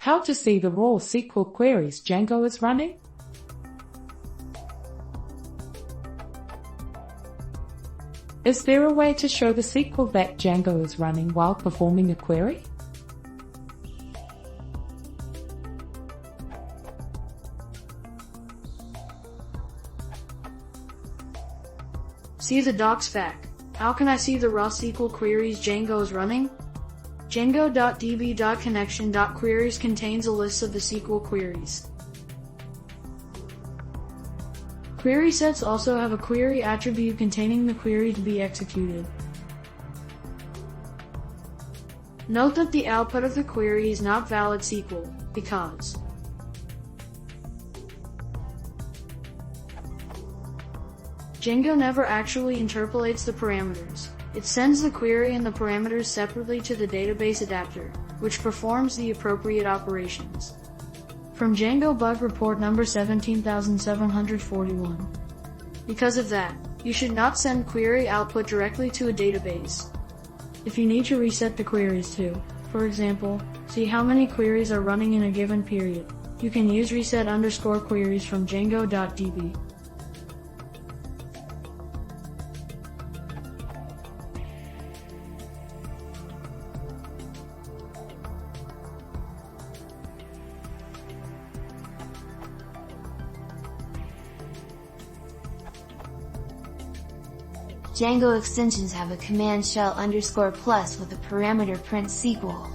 How to see the raw SQL queries Django is running? Is there a way to show the SQL that Django is running while performing a query? See the docs fact. How can I see the raw SQL queries Django is running? Django.db.connection.queries contains a list of the SQL queries. Query sets also have a query attribute containing the query to be executed. Note that the output of the query is not valid SQL, because Django never actually interpolates the parameters. It sends the query and the parameters separately to the database adapter, which performs the appropriate operations. From Django bug report number 17741. Because of that, you should not send query output directly to a database. If you need to reset the queries to, for example, see how many queries are running in a given period, you can use reset_queries from django.db. Django extensions have a command shell _plus with a parameter print SQL.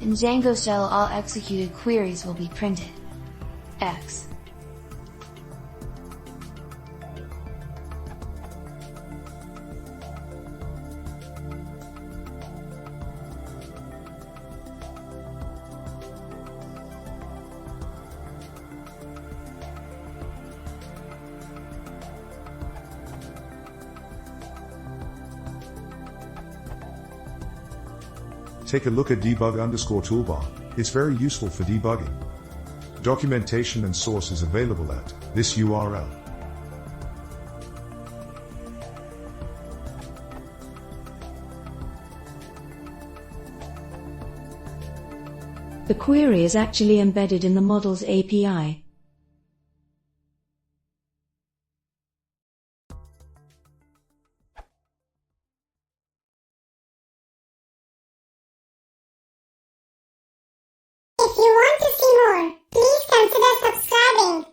In Django shell, all executed queries will be printed. X. Take a look at debug_toolbar, it's very useful for debugging. Documentation and source is available at this URL. The query is actually embedded in the model's API. If you want to see more, please consider subscribing.